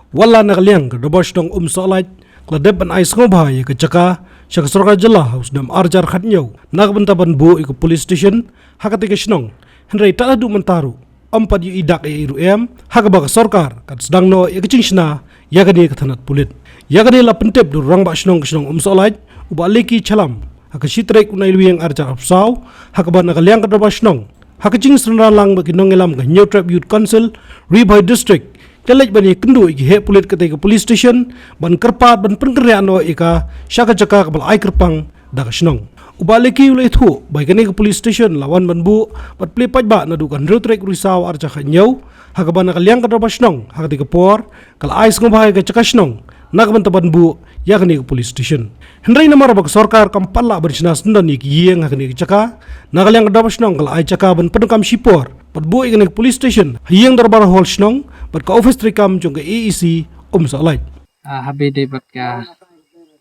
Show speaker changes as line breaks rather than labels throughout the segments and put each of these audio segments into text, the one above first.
Wala nakaliang kadabas ng umsalay kladeb an ais ngobhay ke caka syak sorga jela haus dam arjar khatnyaw nagbantaban bu iku police station hakati ke snong henry ta adu mentaru ampat yu idak e iru hakaba sorkar kat sedang no ikicing sna yagani kathanat pulit yagani la pentep du rang ba snong umsalay uba leki chalam hakasitrek unai luyang arjar apsaw hakaba nakaliang kadabas snong hakicing srenralang bagi nongelam ke New Trap Youth Council Ribhai District kelej bani kendu iki he pulit ketika police station ban kerpat ban pengkerja no ika syaka jaka kabal ai kerpang dak snong ubaleki ule thu bai kani ke police station lawan ban bu pat play paj ba na dukan rutrek risau arja khanyau hakabana kalyang kadaba snong hakati ke por kal ai sngom bhai ke chaka snong nagban taban bu yakni ke police station hendrai namar bak sarkar kampalla bersina sendan iki yeng hakni ke chaka nagalyang kadaba snong kal ai chaka ban pedukam sipor pat bu ikani ke police station hiyang darbar hol snong pat ka office trikam jong ke AEC salai
habede batka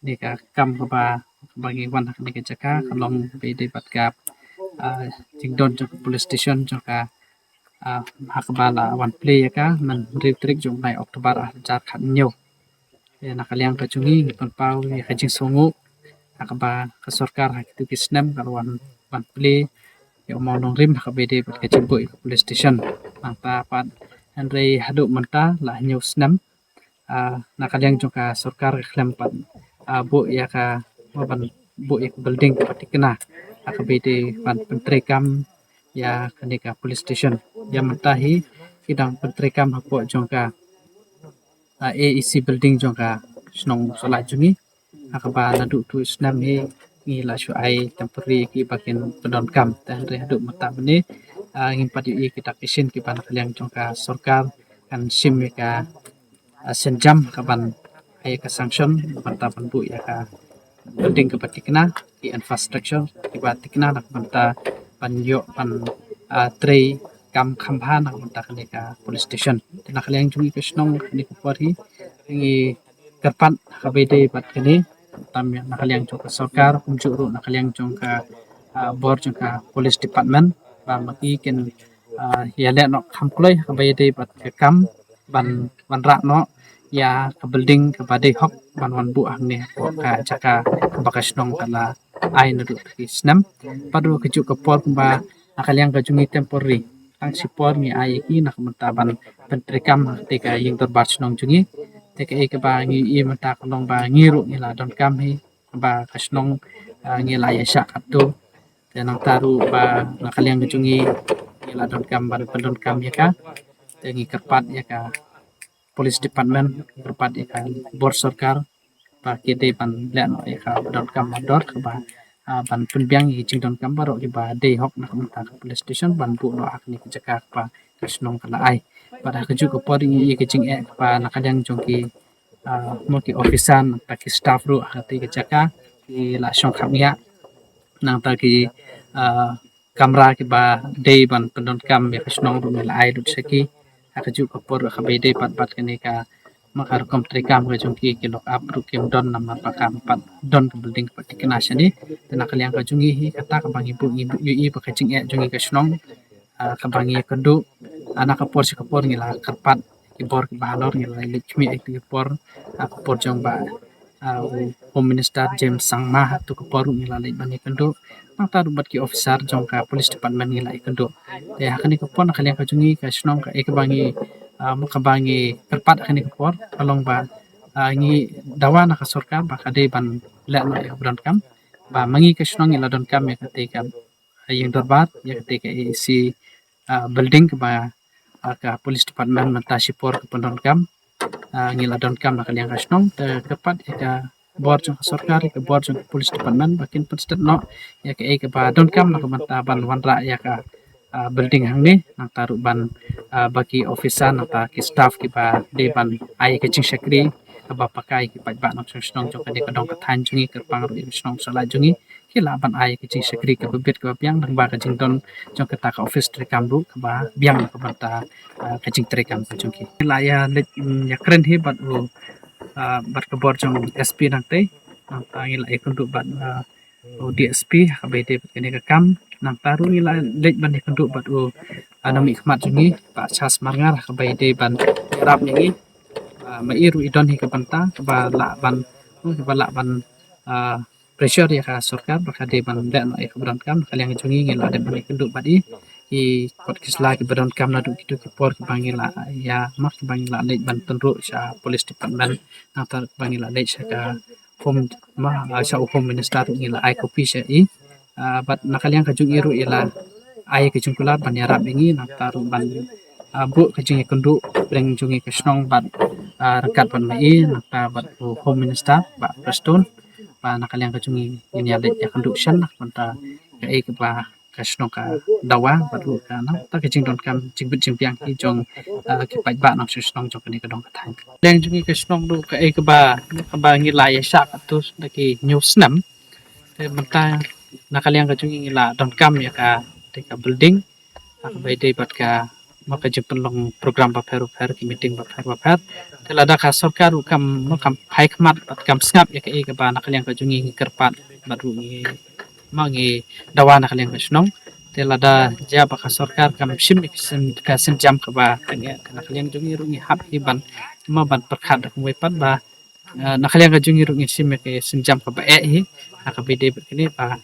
deka kam ba bagi wan hak deka jaka kalong bede batka tingdon jok police station joka hak bala wan play ka man trik jong nai Oktober jar khat nyo nakaliang ka chungi kon pau hajing songu hak ba ka sarkar hak tu kisnem kalwan wan play yo mau nong rim hak bede batka jembo police station mangta pat Andre haduk menta lah nyo snam nakaliang joka sarkar klempat bu ya ka ban bu ik building pati kena akbd ban pentrekam ya kanika police station ya mentahi kidang pentrekam hapo jongka AEC building jongka snong sola jungi akaba nadu tu snam he ngi la shu ai temporary ki bakin pendon kam dan re haduk menta bene ngin padi kita kisin ki ban kaliang jongka sarkar kan sim ka senjam kaban ay ka sanction banta bu ya ka building ka patikna di infrastructure di patikna nak banta panyo pan tray kam khamha nak banta ka police station nak leng jungi kesnong ni ko pari ngi karpan ka bede pat kini tam nak leng jong ka sarkar kumjuru nak leng jong ka board jong ka police department ba maki ken ya le no khamkloi ka bede pat ka kam ban rak no ya ke building ke badai hok ban wan bu ang ne ka jaka bakas nong kala ai na duk snam padu kejuk ke por ba akaliang ka jungi temporary ang sipor ni ai ki nak mentaban pentrikam teka yang terbas nong jungi teka e ke ba ngi i menta kolong ba ngiru ni la don kam hi ba kasnong ngi la ya syak atu dan taru ba nakaliang ka jungi ni la don kam ban pendon kam ya ka tengi kerpat ya ka police department berpat ikan bor sarkar pakai de ban len ika dot kam dot ke ba ban penbiang i jing don kam baro di ba de hok nak menta ke police station ban bu no akni ke jaka pa krisnong kala ai pada keju ke pori i ke jing e pa nakadang jongki mo ki ofisan pakai staff ru hati ke jaka ki la syong khamia nang ta ki kamera ki ba de ban pendon kam ya krisnong ru la ai dut seki keju kapor kabede pat kenika makar kom trekam ke jongki kilok up ru kem don nama pakam pat don ke building pati kenasani dan kaliang ka jungi hi kata ka bangi bu ui pakacing e jungi ke snong ka bangi kendu anak kapor si kapor ngila kerpat kibor ki balor ngila lekmi ek kibor kapor jong ba Home Minister James Sangma tu kapor ngila lek bani kendu mata rubat ki officer jong ka police department ngila ikendo ya kani kapor nakaliang ka jungi ka snong ka ek bangi makabangi kerpat kani kapor kalong ba ngi dawa na ka sarkar ba kade ban le no ya bran kam ba mangi ka snong ngila don kam ya ketika yang dorbat ya ketika isi building ba ka police department mentasipor ke pendon kam ngila don kam nakaliang ka snong te kerpat ya bor jong sarkar ke bor jong police department bakin perstet no ya ke ke ba don kam nak manta ban wanra ya ka building hang ni nang taru ban bagi officer nang ta ki staff ki ba de ban ai ke ching sakri ba pakai ki ba nak snong jong ka dong ka than jungi ke pang ru snong sala jungi ki la ban ai ke ching sakri ke bebet ke piang nang ba ka jing don jong ka ta ka office trekam ru ka ba biang ka banta ka jing trekam ka jong ki la ya ya keren he bat bat kebor jong SP nang te nang tangil ai kunduk bat DSP kabede kene ka kam nang taru ngila lej ban kunduk bat anami khmat jungi pak chas marngar kabede ban rap ngi mairu idon hi ka banta ka la ban pressure ya ka sarkar baka de ban da no ka badan kam kalian jungi ngel ada ban kendu badi i podcast lagi badan kam na du kitu ki por ki bangila ya mak ki bangila le ban tenru sa police department atau bangila le sa ka home sa home minister ngila ai kopi sa i bat nakalian ka jungi ru ila ai ka jungkula ban ya rap ingi na taru ban bu ka jungi kendu breng jungi ka snong ban rekat ban mai na ta bat home minister ba preston pa nakaliang ka jungi ini ada ya conduction lah panta ka e ka ba ka sno ka dawa baru ka na ta ka jing don kam jing bit jing piang ki jong ki pai ba na su snong jong ka ni ka dong ka thang leng jungi ka snong do ka e ka ba ngi la ya sha ka tu da ki new snam te manta nakaliang ka jungi ngi la don kam ya ka te ka building ka bai dei bat ka maka jepun long program paper ki meeting paper tela da ka sarkar kam pai khmat kam snap ya ka e ka ba nakaliang ka jungi kerpat baru ngi mangi dawa nakaliang ka snong tela da ja ba ka sarkar kam sim ka sim jam ka ba kan ya nakaliang jungi ru ngi hap hi ban ma ban perkhat ka we pat ba nakaliang ka jungi ru ngi sim ka sim jam ka ba e hi ka bide kini ba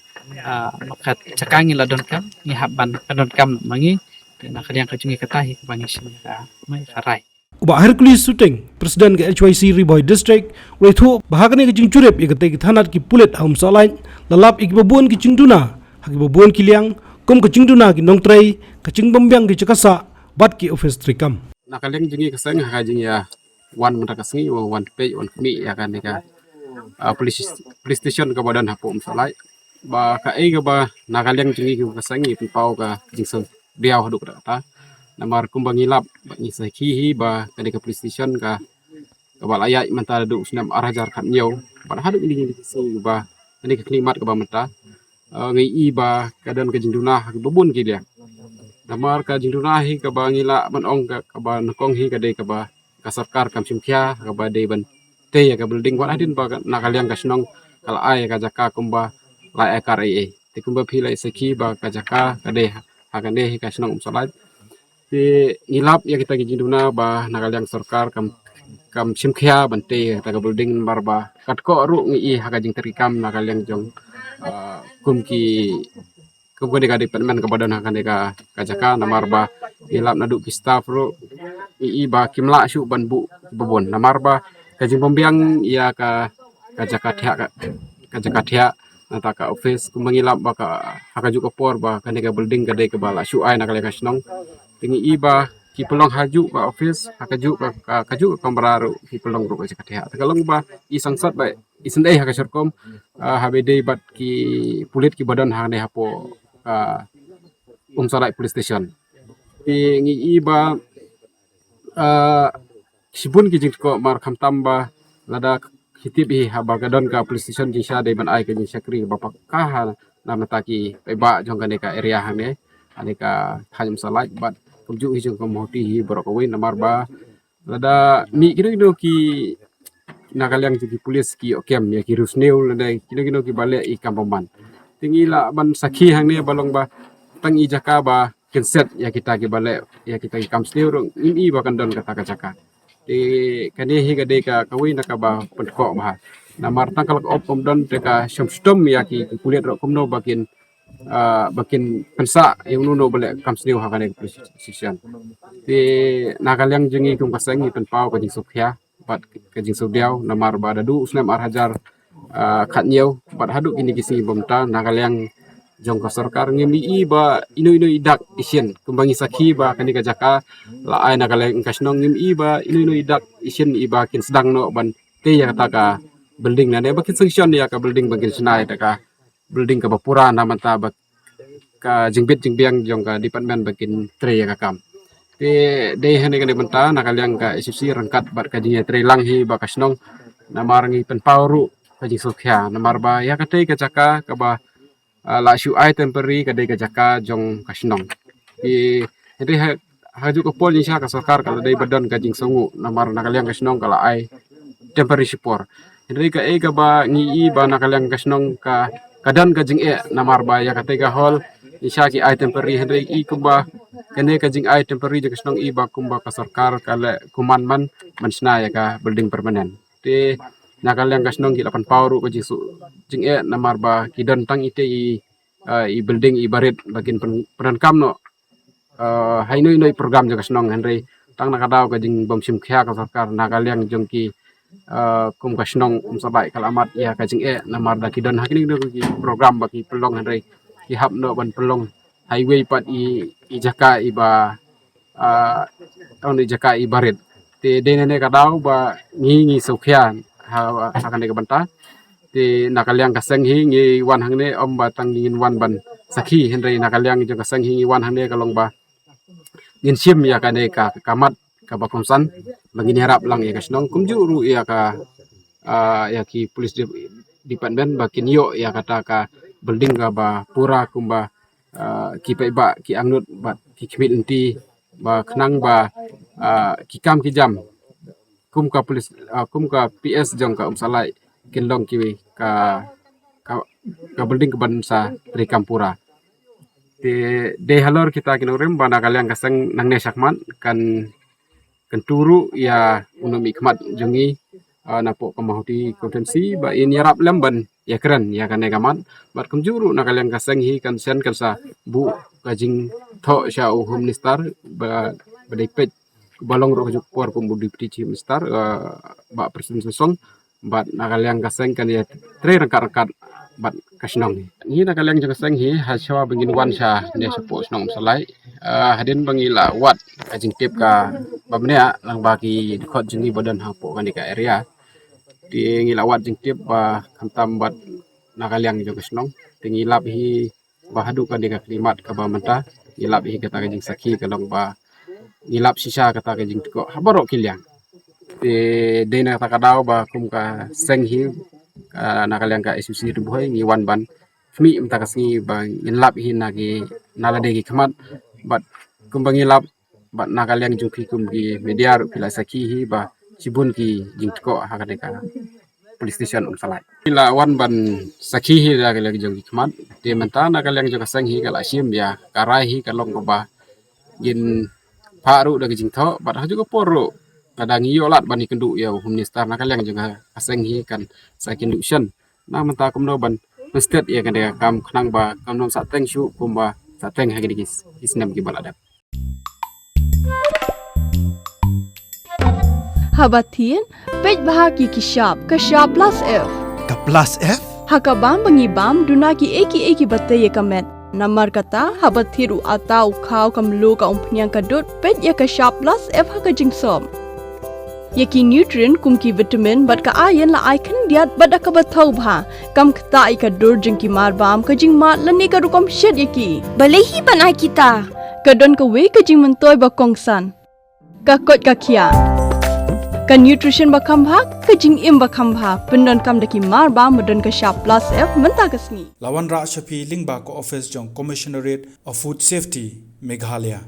makat cakangi la don kam ngi hap ban don kam mangi nakaliang ka jungi katahi ka bangi sim ka mai karai
Uba Hercules Suteng, Presiden ke HYC Riboy District, Waithu bahagani ke jing curep ya kate thanat ki pulet haum salain, lalap ik babuan ki cingduna, haki babuan ki liang, kom ke cingduna ki nongtrai, ke cing bambyang ki cakasa, bat ki office trikam.
Nakaliang jungi kaseng hajing ya wan mata kasengi wan page wan kmi ya kan nika police station ka badan hapum salai ba ka ai ga ba nakaliang jungi ki kasengi pau ka jing so biau haduk ta namar kumbang hilap ni sakihi ba ka police station ka balaya manta du snam arajar kan nyau ba haduk ini si ba ni ka klimat ka ba mata ngai i ba kadan ka jingduna ka babun ki dia namar ka jingduna hi ka ba ngila man ong ka ba nakong hi ka dei ka ba ka sarkar kam simkhya ka ba dei ban te ya ka building wa adin ba nakaliang ka snong kala ai ka jaka kumba la ekar ai te kumba phila saki ba ka jaka ka dei ha ka dei ka snong salat te ngilap ya kita jingduna ba nakaliang sarkar kam simkhya ban te ta ka building bar ba kat ko ru ngi ha ka jing terikam nakaliang jong kum ki kumko deka department ka badan hakan deka kajaka namar ba ilap nadu ki staff ro i ba kimla shu ban bu babon namar ba kajing pembiang ia ka kajaka thia nata ka office kumangilap ba ka hakaju ka por ba kan deka building ka deka bala shu ai nakale ka snong tingi i ba ki pelong haju ba office hakaju ka kaju kambraru ki pelong ro kajaka thia tagalong ba i sangsat ba isendai haka serkom habede bat ki pulit ki badan hane hapo Salai police station ti ngi iba sibun ki jing ko mar kham tamba lada hitip hi haba gadon ka police station ki sha de ban ai ka jing sakri bapak ka na mata ki ba jong ka ka area hane ane ka hanyam salai bat kumju hi jong ko mohti hi borok win namar ba lada mi kino ki nakaliang ji police ki okem ya ki rusneu lada kino ki bale i kampoman tinggi la ban sakhi hang ne balong ba tang i jaka ba kenset ya kita ki bale ya kita ki kamsneu rong i ba kan don kata ka jaka di kane hi ga de ka kawi na ka ba penko ba namar tangkal op om don te ka shamstom ya ki kuliat ro komno bakin pensa yang nuno bale kamsneu ha kane precision di nakaliang jengi kum kasangi penpau ka jing sokya bat ka jing sodiau namar ba dadu usnam arhajar khat nhiều bat haduk ini kisi bomta nakaliang jong ka sarkar ngemi ba ino idak isien kumbangi sakhi ba kani ka jaka la ai nakaliang kasnong ngemi ba ino idak isien iba kin sedang no ban te ya ta ka building na ne bakin sanction ya ka building bakin senai ta ka building ka bapura na manta ba ka jingbit jingbiang jong ka department bakin tre ya ka kam te de hane ka manta nakaliang ka SFC rangkat bat ka jinya tre lang hi ba kasnong namarangi penpauru kajing sokya namar ba ya kate ka jaka ka ba la shu ai temporary ka de ka jaka jong kasnong i ede haju ko pol nisha ka sarkar kala dei badan kajing songu namar nakaliang kasnong kala ai temporary support ede ka ba ngi i ba nakaliang kasnong ka kadan kajing namar ba ya kate ka hol insya ki ai temporary Henry I kumba kene ka jing ai temporary jang snong I ba kumba ka sarkar kale kuman man mansna ya ka building permanent te nakal yang kasnong ki 8 pauru ko jisu jing namar ba kidan tang ite I building I barit bakin peran kam no hainoi noi program jang kasnong Henry tang nakadaw ka jing bom sim khya ka sarkar nakal yang jong ki kum kasnong sabai kalamat ya ka jing namar da kidan hakini do ki program baki pelong Henry ki hap no ban pelong highway pat I jaka I ba tahun I jaka I barit te denene kadaw ba ngi sukhian ha akan de banta te nakaliang kaseng hi ngi wan hangne om ba tangin wan ban sakhi Henry nakaliang jo kaseng hi ngi wan hangne kalong ba ngin sim ya ka de ka kamat ka ba komsan bangini harap lang ya kasnong kumjuru ya ka ya ki police department bakin yo ya kata ka building ka ba pura kumba ki pa ba ki angnut ba ki khmit enti ba khnang ba ki kam ki jam kum ka police kum ka PS jong ka salai kinlong ki ka building ke bansa tri kampura de halor kita kinorem bana kaliang kaseng nang ne sakman kan turu ya unumi khmat jongi napo kamahuti kompetensi ba in yarap lemban ya keren ya kan gaman bat kumjuru nakaliang kaseng hi kan sen kan sa bu kajing tho sha home minister ba badai balong ro jupor pembudi piti minister ba presiden sosong bat nakaliang kaseng kan ya tre rekat bat kasnong ni nakaliang kaseng hi haswa bengin wan sha ne sepo snong salai hadin bangila wat kajing tip ka bamnya lang bagi khot jingi badan hapo kan ka area di ngilawat jing tip ba kantam bat nakaliang kasnong tingilap hi bahadu kan ka klimat ka ba menta ngilap hi kata kajing sakhi kalong ba ngilap sisa kata kajing ko habaro kilyang de na takadaw ba kum ka senghi nakaliang ka isusi ruboy ngiwan ban mi mtakas ba ngilap hi nagi nalade gi khamat bat kum bangilap bat nakaliang jungki kum gi media ru pila sakhi hi ba sibun ki jing ko hakade ka police station salai ila wan ban sakhi hi nakaliang jungki khamat de menta nakaliang jung senghi kala sim ya karai hi kalong ko ba yin paru da jing tho bat ha juga poro kadang iyo lat bani kendu ya minister nakaliang juga aseng hi kan sakin duction na menta kumno ban state ya kan kam khnang ba kamnom sateng shu kumba sateng hagi digis isnam ki baladap
Habatin pej bahagi kishap kashap plus F
Ka plus F?
hakabam bangibam dunaki eki batte ye kamet namar kata habathiru atau khau kamlu ka umpnyang kadut pej ya kashap plus F hakajing som yaki nutrient kumki vitamin bat ka ayan la icon diat bada ka bathau bha kam khta I ka dur jingki mar bam ka jing ma lani ka rukom shed yaki balehi banai kita kadon ka we ka jing mentoy ba kongsan ka kot ka khia ka nutrition ba kham bha ka jing im ba kham bha pendon kam daki mar ba modon ka sharp plus F menta kasni
Lawan Ra Shafi Lingba ko office jong Commissionerate of Food Safety Meghalaya